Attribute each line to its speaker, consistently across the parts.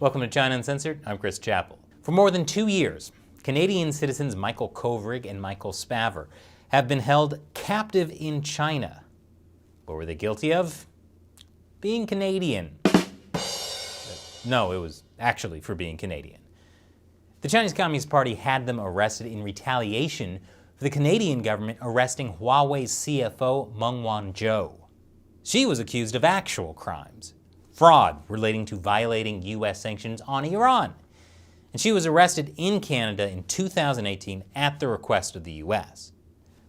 Speaker 1: Welcome to China Uncensored. I'm Chris Chappell. For more than 2 years, Canadian citizens Michael Kovrig and Michael Spavor have been held captive in China. What were they guilty of? Being Canadian. No, it was actually for being Canadian. The Chinese Communist Party had them arrested in retaliation for the Canadian government arresting Huawei's CFO Meng Wanzhou. She was accused of actual crimes, fraud relating to violating U.S. sanctions on Iran. And she was arrested in Canada in 2018 at the request of the U.S.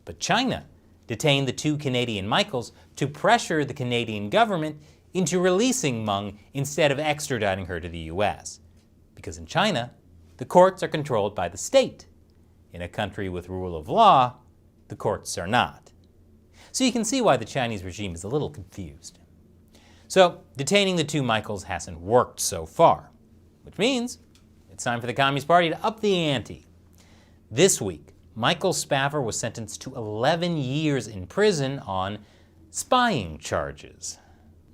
Speaker 1: But China detained the two Canadian Michaels to pressure the Canadian government into releasing Meng instead of extraditing her to the U.S. Because in China, the courts are controlled by the state. In a country with rule of law, the courts are not. So you can see why the Chinese regime is a little confused. So detaining the two Michaels hasn't worked so far, which means it's time for the Communist Party to up the ante. This week, Michael Spavor was sentenced to 11 years in prison on spying charges.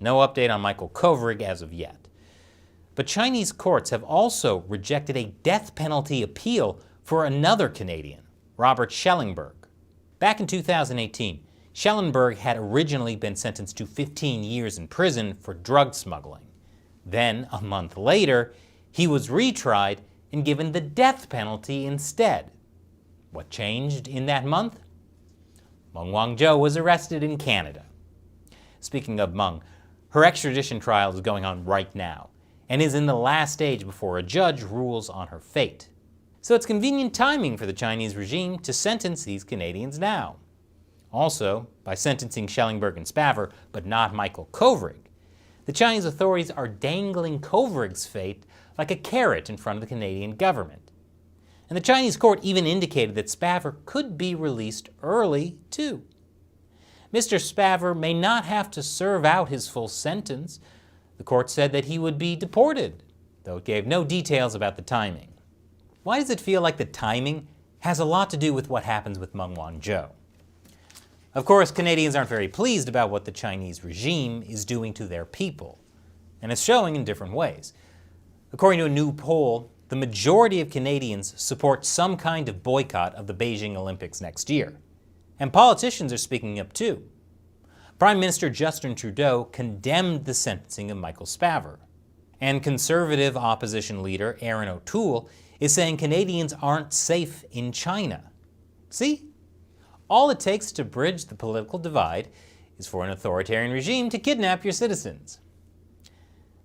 Speaker 1: No update on Michael Kovrig as of yet. But Chinese courts have also rejected a death penalty appeal for another Canadian, Robert Schellenberg. Back in 2018, Schellenberg had originally been sentenced to 15 years in prison for drug smuggling. Then, a month later, he was retried and given the death penalty instead. What changed in that month? Meng Wanzhou was arrested in Canada. Speaking of Meng, her extradition trial is going on right now and is in the last stage before a judge rules on her fate. So it's convenient timing for the Chinese regime to sentence these Canadians now. Also, by sentencing Schellenberg and Spavor, but not Michael Kovrig, the Chinese authorities are dangling Kovrig's fate like a carrot in front of the Canadian government. And the Chinese court even indicated that Spavor could be released early, too. Mr. Spavor may not have to serve out his full sentence. The court said that he would be deported, though it gave no details about the timing. Why does it feel like the timing has a lot to do with what happens with Meng Wanzhou? Of course, Canadians aren't very pleased about what the Chinese regime is doing to their people, and it's showing in different ways. According to a new poll, the majority of Canadians support some kind of boycott of the Beijing Olympics next year. And politicians are speaking up too. Prime Minister Justin Trudeau condemned the sentencing of Michael Spavor. And conservative opposition leader Erin O'Toole is saying Canadians aren't safe in China. See? All it takes to bridge the political divide is for an authoritarian regime to kidnap your citizens.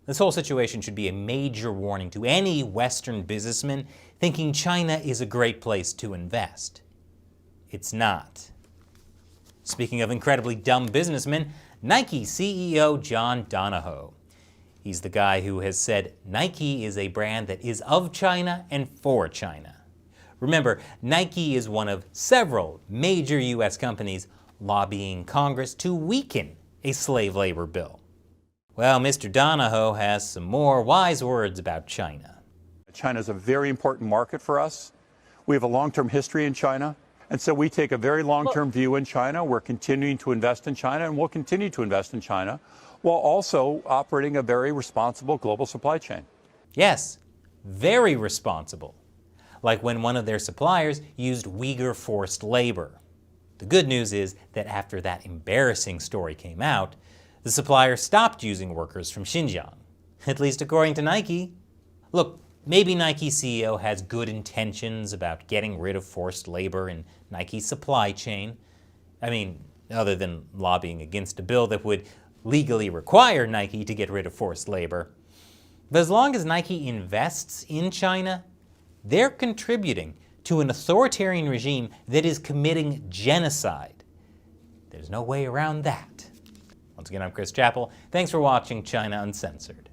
Speaker 1: This whole situation should be a major warning to any Western businessman thinking China is a great place to invest. It's not. Speaking of incredibly dumb businessmen, Nike CEO John Donahoe. He's the guy who has said Nike is a brand that is of China and for China. Remember, Nike is one of several major U.S. companies lobbying Congress to weaken a slave labor bill. Well, Mr. Donahoe has some more wise words about China.
Speaker 2: China is a very important market for us. We have a long-term history in China, and so we take a very long-term view in China. We're continuing to invest in China, and we'll continue to invest in China, while also operating a very responsible global supply chain.
Speaker 1: Yes, very responsible. Like when one of their suppliers used Uyghur forced labor. The good news is that after that embarrassing story came out, the supplier stopped using workers from Xinjiang, at least according to Nike. Look, maybe Nike CEO has good intentions about getting rid of forced labor in Nike's supply chain. I mean, other than lobbying against a bill that would legally require Nike to get rid of forced labor. But as long as Nike invests in China, they're contributing to an authoritarian regime that is committing genocide. There's no way around that. Once again, I'm Chris Chappell. Thanks for watching China Uncensored.